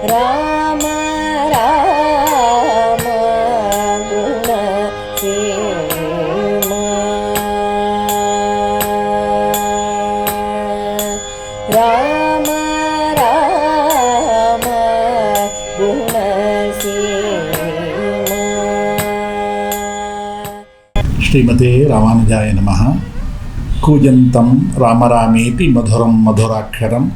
ರಾಮ ರಾಮ ಗುಣ ಸೇಮ ರಾಮ ರಾಮ ಗುಣ ಸೇಮ. ಶ್ರೀಮತೆ ರಾಮಾನುಜಾಯ ನಮಃ. ಕೂಜಂತಂ ರಾಮರಾಮೇತಿ ಮಧುರಂ ಮಧುರಾಕ್ಷರಂ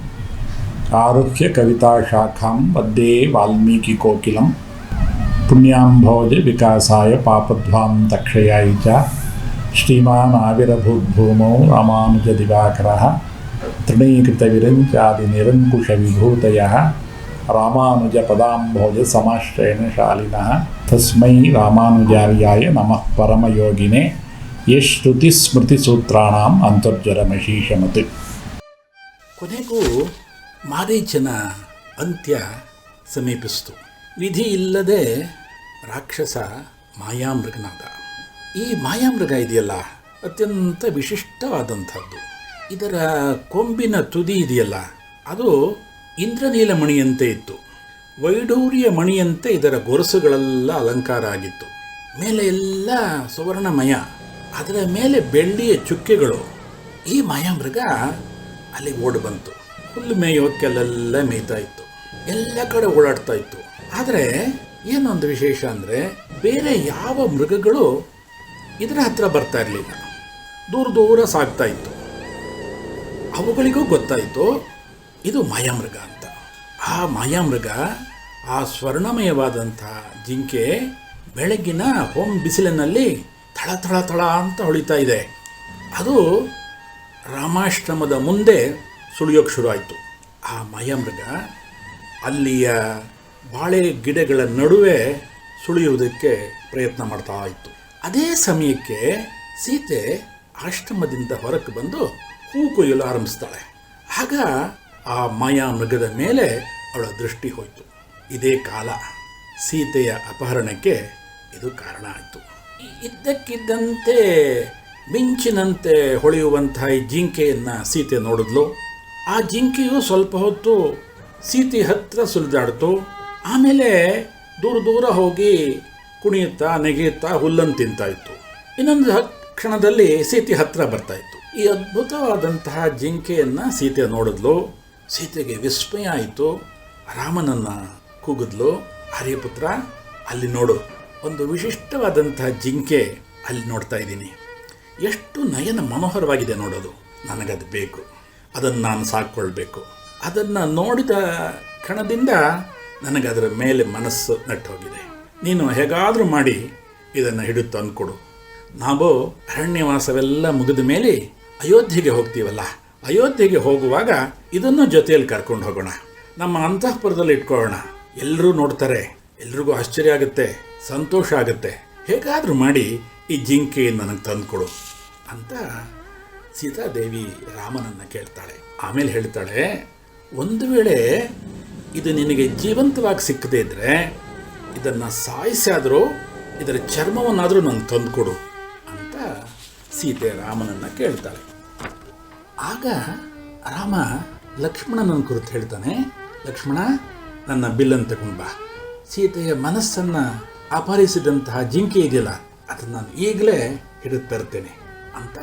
ಆರುಹ್ಯ ಕವಿತಾಶಾಖಾಂ ವಂದೇ ವಾಲ್ಮೀಕಿಕೋಕಿಲಂ. ಪುಣ್ಯಾಂಭೋಜ ವಿಕಾಸಾಯ ಪಾಪಧ್ವಾಂ ತಕ್ಷಯಾಯ ಚ ಶ್ರೀಮಾನ್ ಆವಿರಭೂದ್ಭೂಮೌ ರಾಮಾನುಜದಿವಾಕರಃ ತೃಣೀಕೃತವಿರಂಚಾದಿನಿರಂಕುಶವಿಭೂತಯಃ ರಾಮಾನುಜಪದಾಂಭೋಜ ಸಮಾಶ್ರಯಣ ಶಾಲಿನಃ. ತಸ್ಮೈ ರಾಮಾನುಜಾರ್ಯಾಯ ನಮಃ ಪರಮಯೋಗಿನೇ ಯಶ್ರುತಿಸ್ಮೃತಿಸೂತ್ರಾಣಾಂ ಅಂತರ್ಜರಮಶೀಷಮತ್. ಕೊನೆಗೂ ಮಾರೀಚನ ಅಂತ್ಯ ಸಮೀಪಿಸಿತು. ವಿಧಿ ಇಲ್ಲದೆ ರಾಕ್ಷಸ ಮಾಯಾಮೃಗನಾದ. ಈ ಮಾಯಾಮೃಗ ಇದೆಯಲ್ಲ, ಅತ್ಯಂತ ವಿಶಿಷ್ಟವಾದಂಥದ್ದು. ಇದರ ಕೊಂಬಿನ ತುದಿ ಇದೆಯಲ್ಲ, ಅದು ಇಂದ್ರನೀಲ ಮಣಿಯಂತೆ ಇತ್ತು. ವೈಡೂರ್ಯ ಮಣಿಯಂತೆ ಇದರ ಗೊರಸುಗಳೆಲ್ಲ ಅಲಂಕಾರ ಆಗಿತ್ತು. ಮೇಲೆ ಎಲ್ಲ ಸುವರ್ಣಮಯ, ಅದರ ಮೇಲೆ ಬೆಳ್ಳಿಯ ಚುಕ್ಕೆಗಳು. ಈ ಮಾಯಾಮೃಗ ಅಲ್ಲಿಗೆ ಓಡಿ ಬಂತು. ಹುಲ್ಲು ಮೇಯೋಕ್ಕೆಲ್ಲ ಮೇಯ್ತಾ ಇತ್ತು, ಎಲ್ಲ ಕಡೆ ಓಡಾಡ್ತಾ ಇತ್ತು. ಆದರೆ ಏನೊಂದು ವಿಶೇಷ ಅಂದರೆ, ಬೇರೆ ಯಾವ ಮೃಗಗಳು ಇದರ ಹತ್ರ ಬರ್ತಾ ಇರಲಿಲ್ಲ, ದೂರ ದೂರ ಸಾಗ್ತಾ ಇತ್ತು. ಅವುಗಳಿಗೂ ಗೊತ್ತಾಯಿತು ಇದು ಮಾಯಾಮೃಗ ಅಂತ. ಆ ಮಾಯಾಮೃಗ, ಆ ಸ್ವರ್ಣಮಯವಾದಂಥ ಜಿಂಕೆ ಬೆಳಗ್ಗಿನ ಹೊಂ ಬಿಸಿಲಿನಲ್ಲಿ ಥಳ ಥಳ ಥಳ ಅಂತ ಹೊಳಿತಾ ಇದೆ. ಅದು ರಾಮಾಶ್ರಮದ ಮುಂದೆ ಸುಳಿಯೋಕ್ಕೆ ಶುರು ಆಯಿತು. ಆ ಮಾಯಾಮೃಗ ಅಲ್ಲಿಯ ಬಾಳೆ ಗಿಡಗಳ ನಡುವೆ ಸುಳಿಯುವುದಕ್ಕೆ ಪ್ರಯತ್ನ ಮಾಡ್ತಾ ಇತ್ತು. ಅದೇ ಸಮಯಕ್ಕೆ ಸೀತೆ ಆಶ್ರಮದಿಂದ ಹೊರಕ್ಕೆ ಬಂದು ಹೂ ಕೊಯ್ಯಲು ಆರಂಭಿಸ್ತಾಳೆ. ಆಗ ಆ ಮಾಯಾಮೃಗದ ಮೇಲೆ ಅವಳ ದೃಷ್ಟಿ ಹೋಯಿತು. ಇದೇ ಕಾಲ ಸೀತೆಯ ಅಪಹರಣಕ್ಕೆ ಇದು ಕಾರಣ ಆಯಿತು. ಇದ್ದಕ್ಕಿದ್ದಂತೆ ಮಿಂಚಿನಂತೆ ಹೊಳೆಯುವಂತಹ ಈ ಜಿಂಕೆಯನ್ನು ಸೀತೆ ನೋಡಿದ್ಲು. ಆ ಜಿಂಕೆಯು ಸ್ವಲ್ಪ ಹೊತ್ತು ಸೀತೆ ಹತ್ರ ಸುಳಿದಾಡ್ತು. ಆಮೇಲೆ ದೂರ ದೂರ ಹೋಗಿ ಕುಣಿಯುತ್ತಾ ನೆಗೆಯುತ್ತಾ ಹುಲ್ಲನ್ನು ತಿಂತಾ ಇತ್ತು. ಇನ್ನೊಂದು ಕ್ಷಣದಲ್ಲಿ ಸೀತೆ ಹತ್ರ ಬರ್ತಾ ಇತ್ತು. ಈ ಅದ್ಭುತವಾದಂತಹ ಜಿಂಕೆಯನ್ನು ಸೀತೆ ನೋಡಿದ್ಲು. ಸೀತೆಗೆ ವಿಸ್ಮಯ ಆಯಿತು. ರಾಮನನ್ನು ಕೂಗಿದ್ಲು, ಆರ್ಯಪುತ್ರ ಅಲ್ಲಿ ನೋಡು, ಒಂದು ವಿಶಿಷ್ಟವಾದಂತಹ ಜಿಂಕೆ ಅಲ್ಲಿ ನೋಡ್ತಾ ಇದ್ದೀನಿ. ಎಷ್ಟು ನಯನ ಮನೋಹರವಾಗಿದೆ ನೋಡೋದು. ನನಗದು ಬೇಕು, ಅದನ್ನು ನಾನು ಸಾಕ್ಕೊಳ್ಬೇಕು. ಅದನ್ನು ನೋಡಿದ ಕ್ಷಣದಿಂದ ನನಗದರ ಮೇಲೆ ಮನಸ್ಸು ನಟ್ಟೋಗಿದೆ. ನೀನು ಹೇಗಾದರೂ ಮಾಡಿ ಇದನ್ನು ಹಿಡಿದು ತಂದುಕೊಡು. ನಾವು ಅರಣ್ಯವಾಸವೆಲ್ಲ ಮುಗಿದ ಮೇಲೆ ಅಯೋಧ್ಯೆಗೆ ಹೋಗ್ತೀವಲ್ಲ, ಅಯೋಧ್ಯೆಗೆ ಹೋಗುವಾಗ ಇದನ್ನು ಜೊತೆಯಲ್ಲಿ ಕರ್ಕೊಂಡು ಹೋಗೋಣ. ನಮ್ಮ ಅಂತಃಪುರದಲ್ಲಿ ಇಟ್ಕೊಳ್ಳೋಣ. ಎಲ್ಲರೂ ನೋಡ್ತಾರೆ, ಎಲ್ರಿಗೂ ಆಶ್ಚರ್ಯ ಆಗುತ್ತೆ, ಸಂತೋಷ ಆಗುತ್ತೆ. ಹೇಗಾದರೂ ಮಾಡಿ ಈ ಜಿಂಕೆ ನನಗೆ ತಂದುಕೊಡು ಅಂತ ಸೀತಾದೇವಿ ರಾಮನನ್ನು ಕೇಳ್ತಾಳೆ. ಆಮೇಲೆ ಹೇಳ್ತಾಳೆ, ಒಂದು ವೇಳೆ ಇದು ನಿನಗೆ ಜೀವಂತವಾಗಿ ಸಿಕ್ಕದೇ ಇದ್ದರೆ ಇದನ್ನು ಸಾಯಿಸಾದರೂ ಇದರ ಚರ್ಮವನ್ನಾದರೂ ನನಗೆ ತಂದುಕೊಡು ಅಂತ ಸೀತೆ ರಾಮನನ್ನು ಕೇಳ್ತಾಳೆ. ಆಗ ರಾಮ ಲಕ್ಷ್ಮಣನ ಕುರಿತು ಹೇಳ್ತಾನೆ, ಲಕ್ಷ್ಮಣ, ನನ್ನ ಬಿಲ್ಲನ್ನು ತಗೊಂಡು ಬಾ. ಸೀತೆಯ ಮನಸ್ಸನ್ನು ಅಪಹರಿಸಿದಂತಹ ಜಿಂಕೆ ಇದೆಯಲ್ಲ, ಅದನ್ನು ನಾನು ಈಗಲೇ ಹಿಡಿದು ತರ್ತೇನೆ ಅಂತ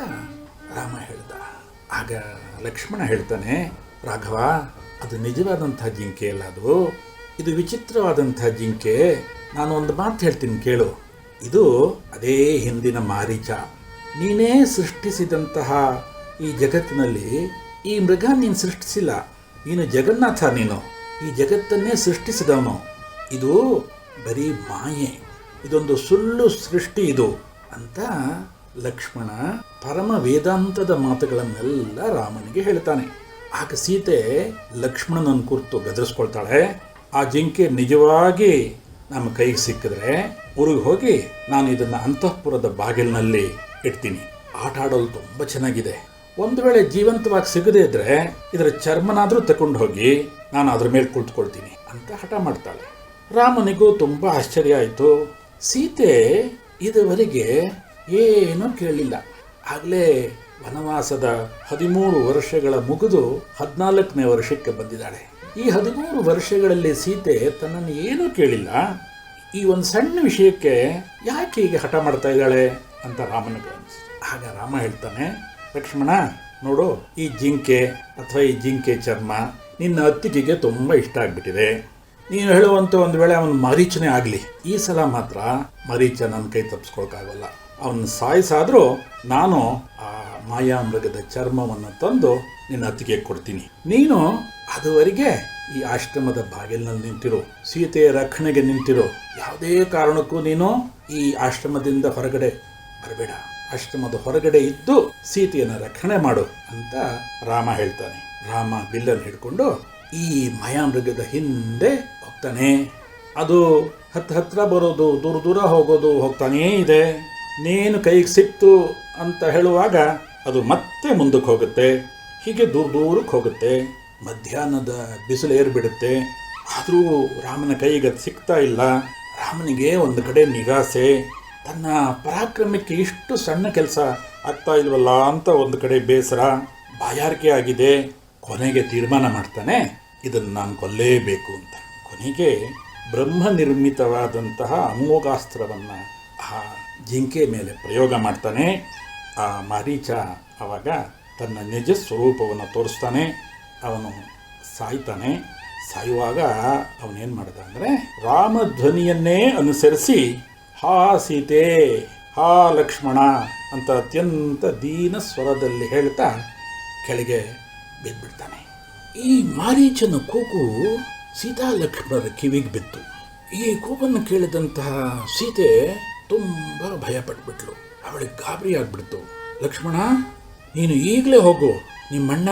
ರಾಮ ಹೇಳ್ದ. ಆಗ ಲಕ್ಷ್ಮಣ ಹೇಳ್ತಾನೆ, ರಾಘವ, ಅದು ನಿಜವಾದಂತಹ ಜಿಂಕೆ ಅಲ್ಲ, ಇದು ವಿಚಿತ್ರವಾದಂತಹ ಜಿಂಕೆ. ನಾನು ಒಂದು ಮಾತು ಹೇಳ್ತೀನಿ ಕೇಳು. ಇದು ಅದೇ ಹಿಂದಿನ ಮಾರೀಚ. ನೀನೇ ಸೃಷ್ಟಿಸಿದಂತಹ ಈ ಜಗತ್ತಿನಲ್ಲಿ ಈ ಮೃಗ ನೀನು ಸೃಷ್ಟಿಸಿಲ್ಲ. ನೀನು ಜಗನ್ನಾಥ, ನೀನು ಈ ಜಗತ್ತನ್ನೇ ಸೃಷ್ಟಿಸಿದವನು. ಇದು ಬರೀ ಮಾಯೆ, ಇದೊಂದು ಸುಳ್ಳು ಸೃಷ್ಟಿ ಇದು ಅಂತ ಲಕ್ಷ್ಮಣ ಪರಮ ವೇದಾಂತದ ಮಾತುಗಳನ್ನೆಲ್ಲ ರಾಮನಿಗೆ ಹೇಳ್ತಾನೆ. ಆಗ ಸೀತೆ ಲಕ್ಷ್ಮಣನನ್ನು ಕುರಿತು ಗದರಿಸ್ಕೊಳ್ತಾಳೆ. ಆ ಜಿಂಕೆ ನಿಜವಾಗಿ ನಮ್ಮ ಕೈಗೆ ಸಿಕ್ಕಿದ್ರೆ ಊರಿಗೆ ಹೋಗಿ ನಾನು ಇದನ್ನು ಅಂತಃಪುರದ ಬಾಗಿಲಿನಲ್ಲಿ ಇಡ್ತೀನಿ. ಆಟ ಆಡೋದು ತುಂಬ ಚೆನ್ನಾಗಿದೆ. ಒಂದು ವೇಳೆ ಜೀವಂತವಾಗಿ ಸಿಗದೇ ಇದ್ರೆ ಇದರ ಚರ್ಮನಾದರೂ ತಗೊಂಡು ಹೋಗಿ ನಾನು ಅದ್ರ ಮೇಲೆ ಕುಳಿತುಕೊಳ್ತೀನಿ ಅಂತ ಹಠ ಮಾಡ್ತಾಳೆ. ರಾಮನಿಗೂ ತುಂಬ ಆಶ್ಚರ್ಯ ಆಯಿತು. ಸೀತೆ ಇದುವರೆಗೆ ಏನೂ ಕೇಳಲಿಲ್ಲ. ಆಗಲೇ ವನವಾಸದ 13 ವರ್ಷಗಳ ಮುಗಿದು 14ನೇ ವರ್ಷಕ್ಕೆ ಬಂದಿದ್ದಾಳೆ. ಈ 13 ವರ್ಷಗಳಲ್ಲಿ ಸೀತೆ ತನ್ನನ್ನು ಏನೂ ಕೇಳಿಲ್ಲ. ಈ ಒಂದು ಸಣ್ಣ ವಿಷಯಕ್ಕೆ ಯಾಕೆ ಹೀಗೆ ಹಠ ಮಾಡ್ತಾ ಇದ್ದಾಳೆ ಅಂತ ರಾಮನಿಗೆ ಅನಿಸ್ತು. ಆಗ ರಾಮ ಹೇಳ್ತಾನೆ, ಲಕ್ಷ್ಮಣ ನೋಡು, ಈ ಜಿಂಕೆ ಅಥವಾ ಈ ಜಿಂಕೆ ಚರ್ಮ ನಿನ್ನ ಅತ್ತಿಗೆಗೆ ತುಂಬ ಇಷ್ಟ ಆಗ್ಬಿಟ್ಟಿದೆ. ನೀನು ಹೇಳುವಂಥ ಒಂದು ವೇಳೆ ಅವನ ಮರೀಚನೆ ಆಗಲಿ, ಈ ಸಲ ಮಾತ್ರ ಮರೀಚ ನನ್ನ ಕೈ ತಪ್ಪಿಸ್ಕೊಳಕ್ಕಾಗಲ್ಲ. ಅವನ ಸಾಯಿಸಾದರೂ ನಾನು ಆ ಮಾಯಾಮೃಗದ ಚರ್ಮವನ್ನು ತಂದು ನಿನ್ನ ಅತ್ತಿಗೆ ಕೊಡ್ತೀನಿ. ನೀನು ಅದುವರೆಗೆ ಈ ಆಶ್ರಮದ ಬಾಗಿಲಿನಲ್ಲಿ ನಿಂತಿರು, ಸೀತೆಯ ರಕ್ಷಣೆಗೆ ನಿಂತಿರು. ಯಾವುದೇ ಕಾರಣಕ್ಕೂ ನೀನು ಈ ಆಶ್ರಮದಿಂದ ಹೊರಗಡೆ ಬರಬೇಡ. ಆಶ್ರಮದ ಹೊರಗಡೆ ಇದ್ದು ಸೀತೆಯನ್ನು ರಕ್ಷಣೆ ಮಾಡು ಅಂತ ರಾಮ ಹೇಳ್ತಾನೆ. ರಾಮ ಬಿಲ್ಲನ್ನು ಹಿಡ್ಕೊಂಡು ಈ ಮಾಯಾಮೃಗದ ಹಿಂದೆ ಹೋಗ್ತಾನೆ. ಅದು ಹತ್ರ ಬರೋದು, ದೂರ ದೂರ ಹೋಗೋದು ಹೋಗ್ತಾನೇ ಇದೆ. ನೀನು ಕೈಗೆ ಸಿಕ್ತು ಅಂತ ಹೇಳುವಾಗ ಅದು ಮತ್ತೆ ಮುಂದಕ್ಕೆ ಹೋಗುತ್ತೆ. ಹೀಗೆ ದೂರಕ್ಕೆ ಹೋಗುತ್ತೆ. ಮಧ್ಯಾಹ್ನದ ಬಿಸಿಲು ಏರ್ಬಿಡುತ್ತೆ. ಆದರೂ ರಾಮನ ಕೈಗೆ ಅದು ಸಿಗ್ತಾ ಇಲ್ಲ. ರಾಮನಿಗೆ ಒಂದು ಕಡೆ ನಿರಾಸೆ, ತನ್ನ ಪರಾಕ್ರಮಕ್ಕೆ ಇಷ್ಟು ಸಣ್ಣ ಕೆಲಸ ಆಗ್ತಾ ಇಲ್ವಲ್ಲ ಅಂತ ಒಂದು ಕಡೆ ಬೇಸರ, ಬಾಯಾರಿಕೆ ಆಗಿದೆ. ಕೊನೆಗೆ ತೀರ್ಮಾನ ಮಾಡ್ತಾನೆ, ಇದನ್ನು ನಾನು ಕೊಲ್ಲೇಬೇಕು ಅಂತ. ಕೊನೆಗೆ ಬ್ರಹ್ಮ ನಿರ್ಮಿತವಾದಂತಹ ಅಮೋಘಾಸ್ತ್ರವನ್ನು ಆ ಜಿಂಕೆ ಮೇಲೆ ಪ್ರಯೋಗ ಮಾಡ್ತಾನೆ. ಆ ಮಾರೀಚ ಆವಾಗ ತನ್ನ ನಿಜ ಸ್ವರೂಪವನ್ನು ತೋರಿಸ್ತಾನೆ. ಅವನು ಸಾಯ್ತಾನೆ. ಸಾಯುವಾಗ ಅವನೇನು ಮಾಡ್ದ ಅಂದರೆ, ರಾಮಧ್ವನಿಯನ್ನೇ ಅನುಸರಿಸಿ ಹಾ ಸೀತೆ, ಹಾ ಲಕ್ಷ್ಮಣ ಅಂತ ಅತ್ಯಂತ ದೀನ ಸ್ವರದಲ್ಲಿ ಹೇಳ್ತಾ ಕೆಳಗೆ ಬಿದ್ದುಬಿಡ್ತಾನೆ. ಈ ಮಾರೀಚನ ಕೂಗು ಸೀತಾ ಲಕ್ಷ್ಮಣರ ಕಿವಿಗೆ ಬಿತ್ತು. ಈ ಕೂಗನ್ನು ಕೇಳಿದಂತಹ ಸೀತೆ ತುಂಬ ಭಯಪಟ್ಬಿಟ್ಲು. ಅವಳಿಗೆ ಗಾಬರಿ ಆಗ್ಬಿಡ್ತು. ಲಕ್ಷ್ಮಣ, ನೀನು ಈಗಲೇ ಹೋಗು, ನಿಮ್ಮಣ್ಣ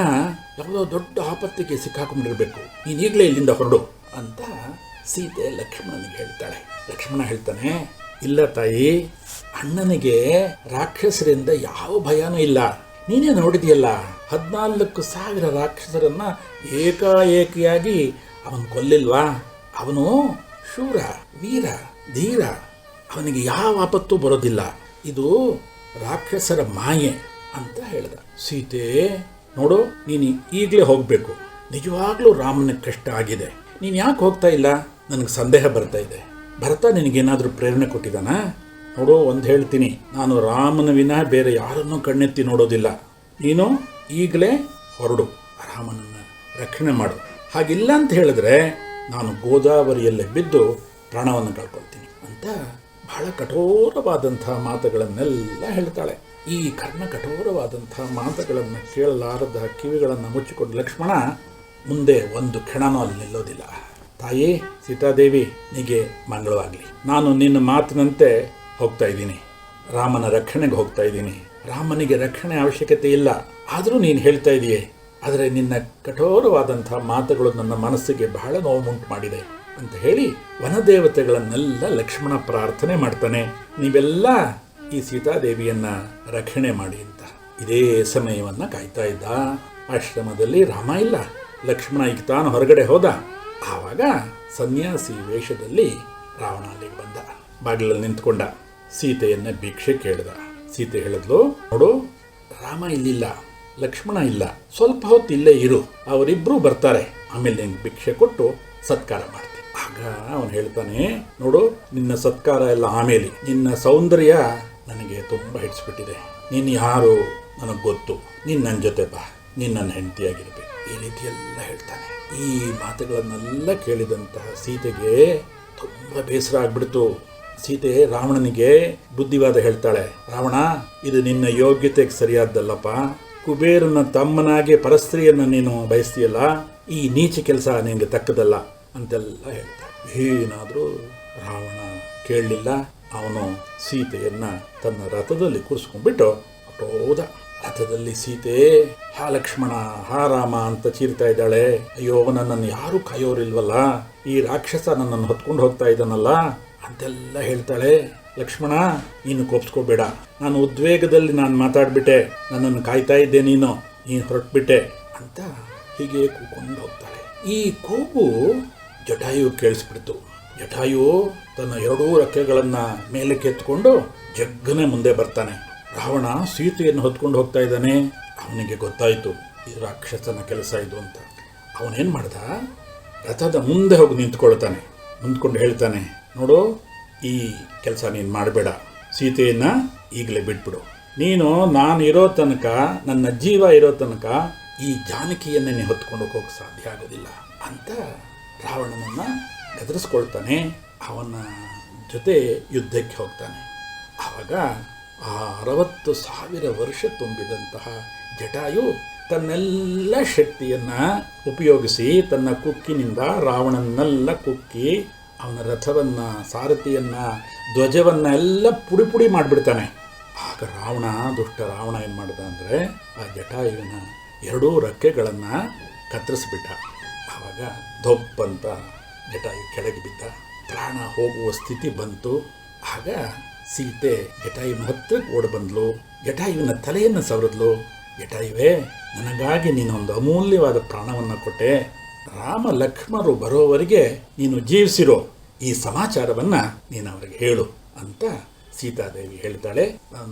ಯಾವುದೋ ದೊಡ್ಡ ಆಪತ್ತಿಗೆ ಸಿಕ್ಕಾಕೊಂಡಿರ್ಬೇಕು, ನೀನು ಈಗಲೇ ಇಲ್ಲಿಂದ ಹೊರಡು ಅಂತ ಸೀತೆ ಲಕ್ಷ್ಮಣನಿಗೆ ಹೇಳ್ತಾಳೆ. ಲಕ್ಷ್ಮಣ ಹೇಳ್ತಾನೆ, ಇಲ್ಲ ತಾಯಿ, ಅಣ್ಣನಿಗೆ ರಾಕ್ಷಸರಿಂದ ಯಾವ ಭಯನೂ ಇಲ್ಲ. ನೀನೇ ನೋಡಿದೆಯಲ್ಲ, 14,000 ರಾಕ್ಷಸರನ್ನ ಏಕಾಏಕಿಯಾಗಿ ಅವನು ಕೊಲ್ಲಿಲ್ವಾ? ಅವನು ಶೂರ, ವೀರ, ಧೀರ, ಅವನಿಗೆ ಯಾವ ಆಪತ್ತು ಬರೋದಿಲ್ಲ. ಇದು ರಾಕ್ಷಸರ ಮಾಯೆ ಅಂತ ಹೇಳ್ದ. ಸೀತೆ ನೋಡು, ನೀನು ಈಗಲೇ ಹೋಗಬೇಕು. ನಿಜವಾಗ್ಲೂ ರಾಮನ ಕಷ್ಟ ಆಗಿದೆ. ನೀನು ಯಾಕೆ ಹೋಗ್ತಾ ಇಲ್ಲ? ನನಗೆ ಸಂದೇಹ ಬರ್ತಾ ಇದೆ. ಭರತ ನಿನಗೇನಾದರೂ ಪ್ರೇರಣೆ ಕೊಟ್ಟಿದ್ದಾನಾ? ನೋಡು, ಒಂದು ಹೇಳ್ತೀನಿ, ನಾನು ರಾಮನ ವಿನಃ ಬೇರೆ ಯಾರನ್ನೂ ಕಣ್ಣೆತ್ತಿ ನೋಡೋದಿಲ್ಲ. ನೀನು ಈಗಲೇ ಹೊರಡು, ರಾಮನನ್ನು ರಕ್ಷಣೆ ಮಾಡು. ಹಾಗಿಲ್ಲ ಅಂತ ಹೇಳಿದ್ರೆ ನಾನು ಗೋದಾವರಿಯಲ್ಲೇ ಬಿದ್ದು ಪ್ರಾಣವನ್ನು ಕಳ್ಕೊಳ್ತೀನಿ ಅಂತ ಬಹಳ ಕಠೋರವಾದಂಥ ಮಾತುಗಳನ್ನೆಲ್ಲ ಹೇಳ್ತಾಳೆ. ಈ ಕರ್ಣ ಕಠೋರವಾದಂಥ ಮಾತುಗಳನ್ನು ಕೇಳಲಾರದ ಕಿವಿಗಳನ್ನು ಮುಚ್ಚಿಕೊಂಡು ಲಕ್ಷ್ಮಣ ಮುಂದೆ ಒಂದು ಕ್ಷಣನೂ ಅಲ್ಲಿ ನಿಲ್ಲೋದಿಲ್ಲ. ತಾಯಿ ಸೀತಾದೇವಿ, ನಿಗೆ ಮಂಗಳವಾಗಲಿ. ನಾನು ನಿನ್ನ ಮಾತಿನಂತೆ ಹೋಗ್ತಾ ಇದ್ದೀನಿ, ರಾಮನ ರಕ್ಷಣೆಗೆ ಹೋಗ್ತಾ ಇದ್ದೀನಿ. ರಾಮನಿಗೆ ರಕ್ಷಣೆ ಅವಶ್ಯಕತೆ ಇಲ್ಲ, ಆದರೂ ನೀನು ಹೇಳ್ತಾ ಇದೆಯೇ, ಆದರೆ ನಿನ್ನ ಕಠೋರವಾದಂಥ ಮಾತುಗಳು ನನ್ನ ಮನಸ್ಸಿಗೆ ಬಹಳ ನೋವುಂಟು ಮಾಡಿದೆ ಅಂತ ಹೇಳಿ ವನದೇವತೆಗಳನ್ನೆಲ್ಲ ಲಕ್ಷ್ಮಣ ಪ್ರಾರ್ಥನೆ ಮಾಡ್ತಾನೆ, ನೀವೆಲ್ಲ ಈ ಸೀತಾದೇವಿಯನ್ನ ರಕ್ಷಣೆ ಮಾಡಿ ಅಂತ. ಇದೇ ಸಮಯವನ್ನು ಕಾಯ್ತಾ ಇದ್ದ. ಆಶ್ರಮದಲ್ಲಿ ರಾಮ ಇಲ್ಲ, ಲಕ್ಷ್ಮಣ ಈಗ ತಾನು ಹೊರಗಡೆ ಹೋದ. ಆವಾಗ ಸನ್ಯಾಸಿ ವೇಷದಲ್ಲಿ ರಾವಣ ಅಲ್ಲಿಗೆ ಬಂದ. ಬಾಗಿಲಲ್ಲಿ ನಿಂತ್ಕೊಂಡ. ಸೀತೆಯನ್ನ ಭಿಕ್ಷೆ ಕೇಳಿದ. ಸೀತೆ ಹೇಳಿದ್ಲು, ನೋಡು, ರಾಮ ಇಲ್ಲಿಲ್ಲ, ಲಕ್ಷ್ಮಣ ಇಲ್ಲ, ಸ್ವಲ್ಪ ಹೊತ್ತು ಇಲ್ಲೇ ಇರು, ಅವರಿಬ್ರು ಬರ್ತಾರೆ, ಆಮೇಲೆ ನಿನ್ಗೆ ಭಿಕ್ಷೆ ಕೊಟ್ಟು ಸತ್ಕಾರ ಮಾಡ್ತೀನಿ. ಆಗ ಅವನು ಹೇಳ್ತಾನೆ, ನೋಡು, ನಿನ್ನ ಸತ್ಕಾರ ಎಲ್ಲ ಆಮೇಲೆ, ನಿನ್ನ ಸೌಂದರ್ಯ ನನಗೆ ತುಂಬ ಹಿಡಿಸ್ಬಿಟ್ಟಿದೆ. ನೀನು ಯಾರು ನನಗೆ ಗೊತ್ತು, ನೀನು ನನ್ನ ಜೊತೆ ಬಾ, ನೀನು ನನ್ನ ಹೆಂಡತಿಯಾಗಿರ್ಬೇಕು, ಈ ರೀತಿ ಎಲ್ಲ ಹೇಳ್ತಾನೆ. ಈ ಮಾತುಗಳನ್ನೆಲ್ಲ ಕೇಳಿದಂತಹ ಸೀತೆಗೆ ತುಂಬ ಬೇಸರ ಆಗ್ಬಿಡ್ತು. ಸೀತೆ ರಾವಣನಿಗೆ ಬುದ್ಧಿವಾದ ಹೇಳ್ತಾಳೆ, ರಾವಣ, ಇದು ನಿನ್ನ ಯೋಗ್ಯತೆಗೆ ಸರಿಯಾದ್ದಲ್ಲಪ್ಪ. ಕುಬೇರನ ತಮ್ಮನಾಗೆ ಪರಸ್ತ್ರೀಯನ್ನು ನೀನು ಬಯಸ್ತೀಯಲ್ಲ, ಈ ನೀಚ ಕೆಲಸ ನಿನಗೆ ತಕ್ಕದಲ್ಲ ಅಂತೆಲ್ಲ ಹೇಳ್ತಾಳೆ. ಏನಾದರೂ ರಾವಣ ಕೇಳಲಿಲ್ಲ. ಅವನು ಸೀತೆಯನ್ನ ತನ್ನ ರಥದಲ್ಲಿ ಕೂರಿಸ್ಕೊಂಡ್ಬಿಟ್ಟು ಹೋದ. ರಥದಲ್ಲಿ ಸೀತೆ ಹಾ ಲಕ್ಷ್ಮಣ, ಹಾ ರಾಮ ಅಂತ ಚೀರ್ತಾ ಇದ್ದಾಳೆ. ಅಯ್ಯೋ, ನನ್ನನ್ನು ಯಾರೂ ಕಾಯೋರಿಲ್ವಲ್ಲ, ಈ ರಾಕ್ಷಸ ನನ್ನನ್ನು ಹೊತ್ಕೊಂಡು ಹೋಗ್ತಾ ಇದ್ದಾನಲ್ಲ ಅಂತೆಲ್ಲ ಹೇಳ್ತಾಳೆ. ಲಕ್ಷ್ಮಣ, ನೀನು ಕೋಪಿಸ್ಕೋಬೇಡ, ನಾನು ಉದ್ವೇಗದಲ್ಲಿ ನಾನು ಮಾತಾಡ್ಬಿಟ್ಟೆ, ನನ್ನನ್ನು ಕಾಯ್ತಾ ಇದ್ದೆ, ನೀನು ಹೊರಟ್ಬಿಟ್ಟೆ ಅಂತ ಹೀಗೆ ಕೂಕೊಂಡು ಹೋಗ್ತಾಳೆ. ಈ ಕೂಗು ಜಟಾಯು ಕೇಳಿಸ್ಬಿಡ್ತು. ಜಟಾಯು ತನ್ನ 2 ರೆಕ್ಕೆಗಳನ್ನು ಮೇಲೆ ಕೆತ್ಕೊಂಡು ಜಗ್ಗನೆ ಮುಂದೆ ಬರ್ತಾನೆ. ರಾವಣ ಸೀತೆಯನ್ನು ಹೊತ್ಕೊಂಡು ಹೋಗ್ತಾ ಇದ್ದಾನೆ. ಅವನಿಗೆ ಗೊತ್ತಾಯಿತು ಈ ರಾಕ್ಷಸನ ಕೆಲಸ ಇದು ಅಂತ. ಅವನೇನು ಮಾಡ್ದ, ರಥದ ಮುಂದೆ ಹೋಗಿ ನಿಂತ್ಕೊಳ್ತಾನೆ. ನಿಂತ್ಕೊಂಡು ಹೇಳ್ತಾನೆ, ನೋಡು, ಈ ಕೆಲಸ ನೀನು ಮಾಡಬೇಡ, ಸೀತೆಯನ್ನು ಈಗಲೇ ಬಿಟ್ಬಿಡು. ನೀನು ನಾನು ಇರೋ ತನಕ, ನನ್ನ ಜೀವ ಇರೋ ತನಕ ಈ ಜಾನಕಿಯನ್ನೇ ಹೊತ್ಕೊಂಡು ಹೋಗೋಕೆ ಸಾಧ್ಯ ಆಗೋದಿಲ್ಲ ಅಂತ ರಾವಣನನ್ನು ಗದರಿಸ್ಕೊಳ್ತಾನೆ. ಅವನ ಜೊತೆ ಯುದ್ಧಕ್ಕೆ ಹೋಗ್ತಾನೆ. ಆವಾಗ ಆ 60,000 ವರ್ಷ ತುಂಬಿದಂತಹ ಜಟಾಯು ತನ್ನೆಲ್ಲ ಶಕ್ತಿಯನ್ನು ಉಪಯೋಗಿಸಿ ತನ್ನ ಕುಕ್ಕಿನಿಂದ ರಾವಣನ್ನೆಲ್ಲ ಕುಕ್ಕಿ ಅವನ ರಥವನ್ನು, ಸಾರಥಿಯನ್ನು, ಧ್ವಜವನ್ನು ಎಲ್ಲ ಪುಡಿ ಪುಡಿ ಮಾಡಿಬಿಡ್ತಾನೆ. ಆಗ ರಾವಣ, ದುಷ್ಟ ರಾವಣ ಏನು ಮಾಡ್ದ ಅಂದರೆ ಆ ಜಟಾಯುವಿನ 2 ರೆಕ್ಕೆಗಳನ್ನು ಕತ್ತರಿಸ್ಬಿಟ್ಟ. ಆವಾಗ ದೊಪ್ಪಂತ ಜಟಾಯು ಕೆಳಗೆ ಬಿದ್ದ. ಪ್ರಾಣ ಹೋಗುವ ಸ್ಥಿತಿ ಬಂತು. ಆಗ ಸೀತೆ ಜಟಾಯುವಿನ ಹತ್ತಿರಕ್ಕೆ ಓಡಿ ಬಂದ್ಲು. ಜಟಾಯುವಿನ ತಲೆಯನ್ನು ಸವರಿದ್ಲು. ಜಟಾಯುವೇ, ನನಗಾಗಿ ನೀನೊಂದು ಅಮೂಲ್ಯವಾದ ಪ್ರಾಣವನ್ನು ಕೊಟ್ಟೆ. ರಾಮ ಲಕ್ಷ್ಮಣರು ಬರೋವರೆಗೆ ನೀನು ಜೀವಿಸಿರೋ ಈ ಸಮಾಚಾರವನ್ನು ನೀನು ಅವರಿಗೆ ಹೇಳು ಅಂತ ಸೀತಾದೇವಿ ಹೇಳ್ತಾಳೆ.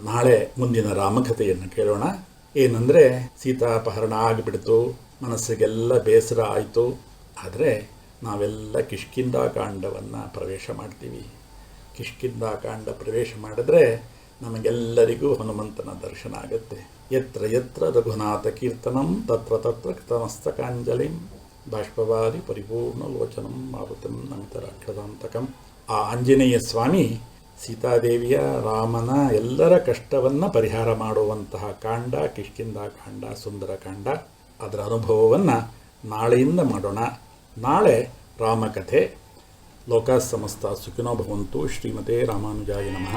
ನಾಳೆ ಮುಂದಿನ ರಾಮಕಥೆಯನ್ನು ಕೇಳೋಣ. ಏನಂದರೆ, ಸೀತಾಪಹರಣ ಆಗಿಬಿಡ್ತು, ಮನಸ್ಸಿಗೆಲ್ಲ ಬೇಸರ ಆಯಿತು. ಆದರೆ ನಾವೆಲ್ಲ ಕಿಷ್ಕಿಂಧಾಕಾಂಡವನ್ನು ಪ್ರವೇಶ ಮಾಡ್ತೀವಿ. ಕಿಷ್ಕಿಂಧಾಕಾಂಡ ಪ್ರವೇಶ ಮಾಡಿದ್ರೆ ನಮಗೆಲ್ಲರಿಗೂ ಹನುಮಂತನ ದರ್ಶನ ಆಗುತ್ತೆ. ಯತ್ರ ಯತ್ರ ರಘುನಾಥ ಕೀರ್ತನಂ ತತ್ರ ತತ್ರ ಕೃತಮಸ್ತಕಾಂಜಲಿಂ ಬಾಷ್ಪವಾರಿ ಪರಿಪೂರ್ಣ ಲೋಚನಂ ಮಾರುತಿಂ ನಮಿತರಾಕ್ಷಸಾಂತಕಂ. ಆ ಆಂಜನೇಯ ಸ್ವಾಮಿ ಸೀತಾದೇವಿಯ, ರಾಮನ ಎಲ್ಲರ ಕಷ್ಟವನ್ನು ಪರಿಹಾರ ಮಾಡುವಂತಹ ಕಾಂಡ ಕಿಷ್ಕಿಂಧಾಕಾಂಡ, ಸುಂದರಕಾಂಡ. ಅದರ ಅನುಭವವನ್ನು ನಾಳೆಯಿಂದ ಮಾಡೋಣ. ನಾಳೆ ರಾಮಕಥೆ. ಲೋಕ ಸಮಸ್ತ ಸುಖಿನೋ ಭವಂತು. ಶ್ರೀಮತೆ ರಾಮಾನುಜಾಯ ನಮಃ.